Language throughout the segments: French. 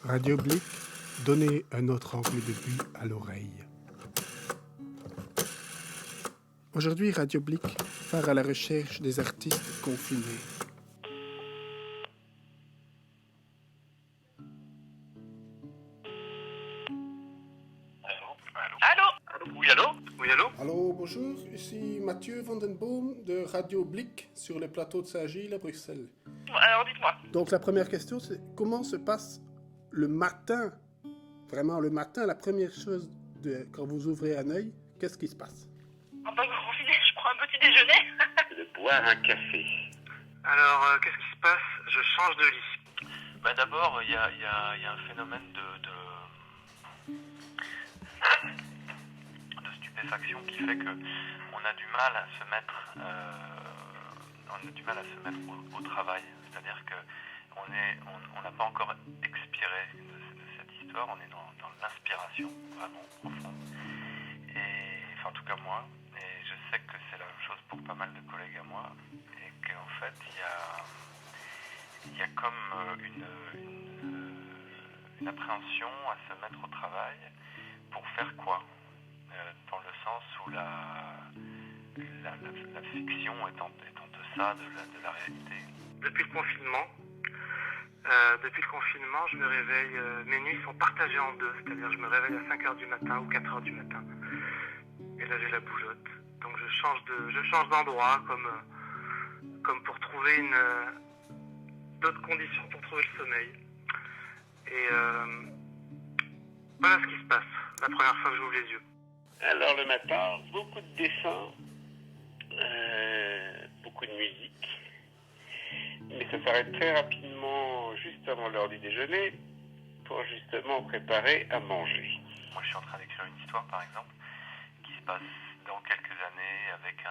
Radio Blic, donnez un autre angle de vue à l'oreille. Aujourd'hui, Radio Blic part à la recherche des artistes confinés. Allô, bonjour, ici Mathieu Vandenboom de Radio Blic sur le plateau de Saint-Gilles à Bruxelles. Alors dites-moi. Donc la première question, c'est comment se passe le matin, vraiment le matin, la première chose quand vous ouvrez un œil, qu'est-ce qui se passe? En tant que confiné, je prends un petit déjeuner. De boire un café. Alors, qu'est-ce qui se passe? Je change de lit. D'abord, il y a un phénomène de stupéfaction qui fait que on a du mal à se mettre, au travail. C'est-à-dire que on n'a pas encore expiré de cette histoire. On est dans l'inspiration vraiment profonde. Et enfin, en tout cas moi. Et je sais que c'est la même chose pour pas mal de collègues à moi. Et qu'en fait, il y a comme une appréhension à se mettre au travail pour faire quoi, dans le sens où la fiction est en deçà de la réalité. Depuis le confinement, je me réveille, mes nuits sont partagées en deux, c'est-à-dire je me réveille à 5h du matin ou 4h du matin. Et là j'ai la bougeotte. Donc je change d'endroit comme pour trouver d'autres conditions pour trouver le sommeil. Et voilà ce qui se passe la première fois que j'ouvre les yeux. Alors le matin, beaucoup de dessins, beaucoup de musique, mais ça s'arrête très rapidement juste avant l'heure du déjeuner pour justement préparer à manger. Moi je suis en train d'écrire une histoire par exemple qui se passe dans quelques années avec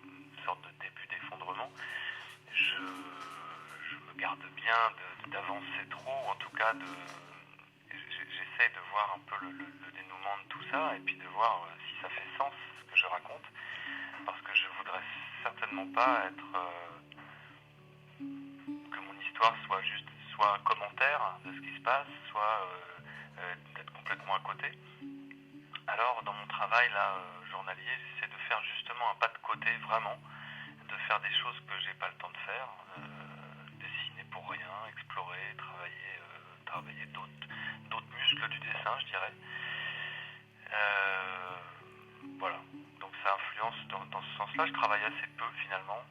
une sorte de début d'effondrement. Je me garde bien d'avancer trop, en tout cas j'essaie de voir un peu le dénouement de tout ça et puis de voir si ça fait sens ce que je raconte, parce que je voudrais certainement pas que mon histoire soit un commentaire de ce qui se passe, soit d'être complètement à côté. Alors dans mon travail là, journalier, j'essaie de faire justement un pas de côté, vraiment, de faire des choses que j'ai pas le temps de faire, dessiner pour rien, explorer, travailler d'autres muscles du dessin, je dirais. Voilà, donc ça influence dans ce sens-là. Je travaille assez peu finalement.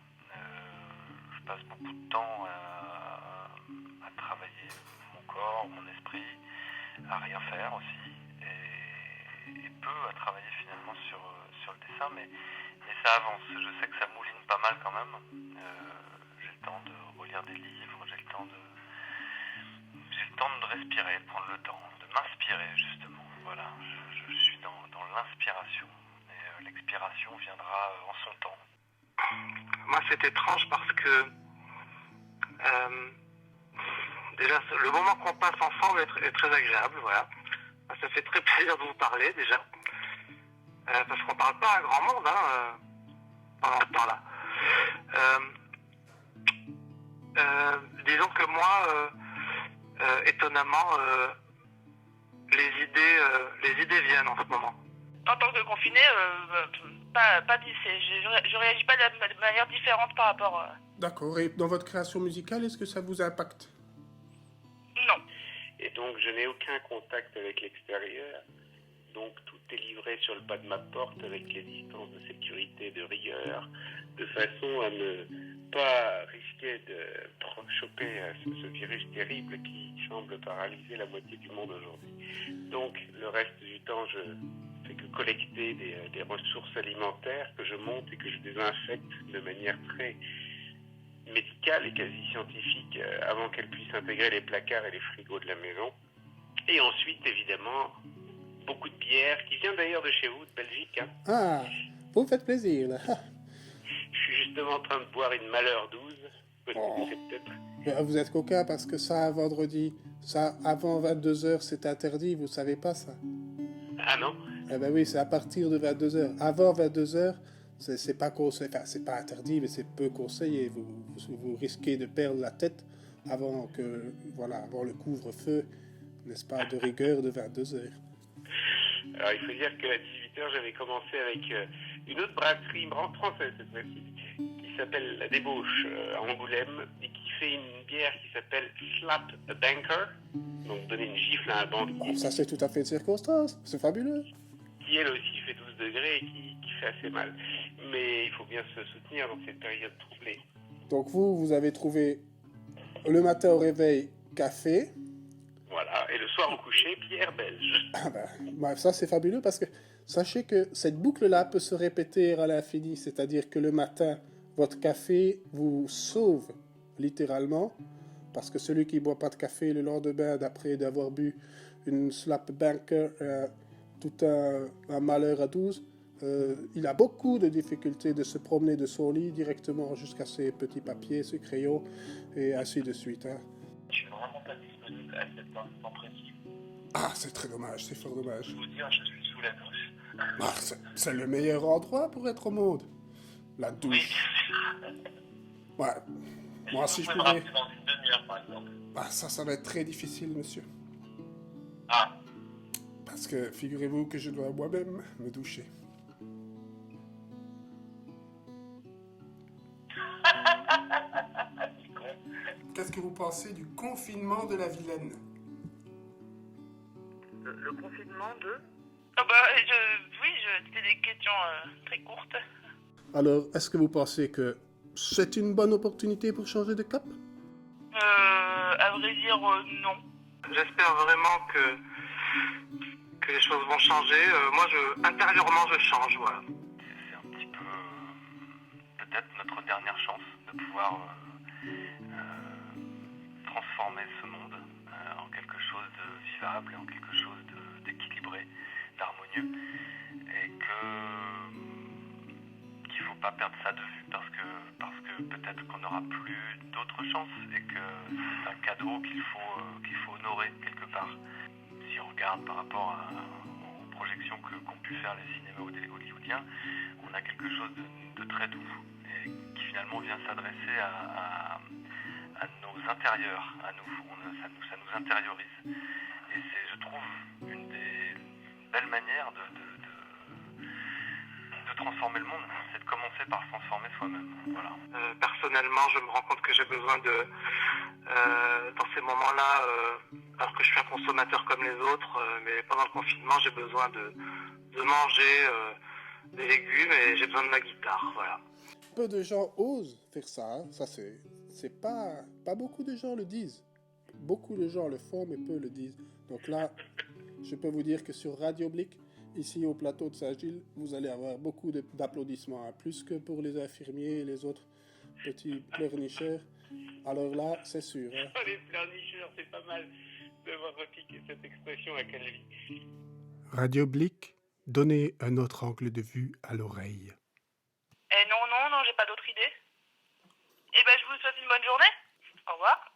Je passe beaucoup de temps à travailler mon corps, mon esprit, à rien faire aussi, et peu à travailler finalement sur le dessin, mais ça avance. Je sais que ça mouline pas mal quand même. J'ai le temps de relire des livres, j'ai le temps de respirer, de prendre le temps, de m'inspirer justement. Voilà, je suis dans l'inspiration, et l'expiration viendra en son temps. Moi c'est étrange parce que déjà le moment qu'on passe ensemble est très agréable, voilà. Ça fait très plaisir de vous parler déjà. Parce qu'on parle pas à grand monde pendant ce temps-là. Disons que moi, étonnamment, les idées viennent en ce moment. En tant que confiné, je réagis pas de manière différente par rapport. D'accord, et dans votre création musicale, est-ce que ça vous impacte? Non. Et donc je n'ai aucun contact avec l'extérieur. Donc tout est livré sur le pas de ma porte avec les distances de sécurité de rigueur, de façon à ne pas risquer de choper ce virus terrible qui semble paralyser la moitié du monde aujourd'hui. Donc le reste du temps, je fais que collecter des ressources alimentaires que je monte et que je désinfecte de manière très médicale et quasi scientifique avant qu'elles puissent intégrer les placards et les frigos de la maison. Et ensuite, évidemment, beaucoup de bière, qui vient d'ailleurs de chez vous, de Belgique. Hein. Ah, vous me faites plaisir, là. Je suis justement en train de boire une Malheur 12. Vous connaissez peut-être. Vous êtes coquin parce que ça, vendredi, ça, avant 22h, c'est interdit, vous savez pas ça? Ah non? Eh ben oui, c'est à partir de 22h. Avant 22h, c'est pas conseillé, enfin, c'est pas interdit, mais c'est peu conseillé. Vous risquez de perdre la tête avant le couvre-feu n'est-ce pas, de rigueur de 22 heures. Alors, il faut dire qu'à 18h, j'avais commencé avec une autre brasserie française cette fois-ci, qui s'appelle La Débauche à Angoulême, et qui fait une bière qui s'appelle Slap a Banker, donc donner une gifle à un banquier, Ça, c'est tout à fait de circonstance. C'est fabuleux. qui elle aussi fait 12 degrés et qui fait assez mal. Mais il faut bien se soutenir dans cette période troublée. Donc vous avez trouvé le matin au réveil café. Voilà, et le soir au coucher, bière belge. Ah ben, ça c'est fabuleux parce que sachez que cette boucle-là peut se répéter à l'infini, c'est-à-dire que le matin, votre café vous sauve littéralement, parce que celui qui ne boit pas de café le lendemain, d'après d'avoir bu une slap banker, tout un malheur à 12, il a beaucoup de difficultés de se promener de son lit directement jusqu'à ses petits papiers, ses crayons, et ainsi de suite. Hein. Je suis vraiment pas disponible à cet instant précis. Ah, c'est très dommage, c'est fort dommage. Je vous dire, je suis sous la douche. Ah, c'est le meilleur endroit pour être au monde. La Oui, douche. bien sûr. Ouais. Moi, si je Vous pouvez me pouvais... rappeler dans une demi-heure, par exemple. Ah, ça va être très difficile, monsieur. Ah, Parce que figurez-vous que je dois moi-même me doucher. c'est con. Qu'est-ce que vous pensez du confinement de la Vilaine? Le confinement de... Ah bah, c'était des questions très courtes. Alors, est-ce que vous pensez que c'est une bonne opportunité pour changer de cap? À vrai dire, non. J'espère vraiment que les choses vont changer. Moi, intérieurement, je change, voilà. C'est un petit peu peut-être notre dernière chance de pouvoir transformer ce monde en quelque chose de vivable et en quelque chose d'équilibré, d'harmonieux, et qu'il ne faut pas perdre ça de vue parce que peut-être qu'on n'aura plus d'autres chances et que c'est un cadeau qu'il faut honorer quelque part. Si on regarde par rapport aux projections qu'ont pu faire les cinémas hollywoodiens, on a quelque chose de très doux et qui finalement vient s'adresser à nos intérieurs, à nous. Ça nous intériorise. Et c'est, je trouve, une belle manière de transformer le monde, c'est de commencer par se transformer soi-même. Voilà. Personnellement, je me rends compte que j'ai besoin dans ces moments-là, alors que je suis un consommateur comme les autres, mais pendant le confinement, j'ai besoin de manger des légumes et j'ai besoin de ma guitare, voilà. Peu de gens osent faire ça. Hein. Ça, c'est pas beaucoup de gens le disent. Beaucoup de gens le font, mais peu le disent. Donc là, je peux vous dire que sur Radio Blic, ici au plateau de Saint-Gilles, vous allez avoir beaucoup d'applaudissements, hein, plus que pour les infirmiers et les autres petits pleurnicheurs. Alors là, c'est sûr. Hein. Les pleurnicheurs, c'est pas mal d'avoir repiqué cette expression à Calvi. Radio Blic, donnez un autre angle de vue à l'oreille. Non, j'ai pas d'autre idée. Eh ben, je vous souhaite une bonne journée. Au revoir.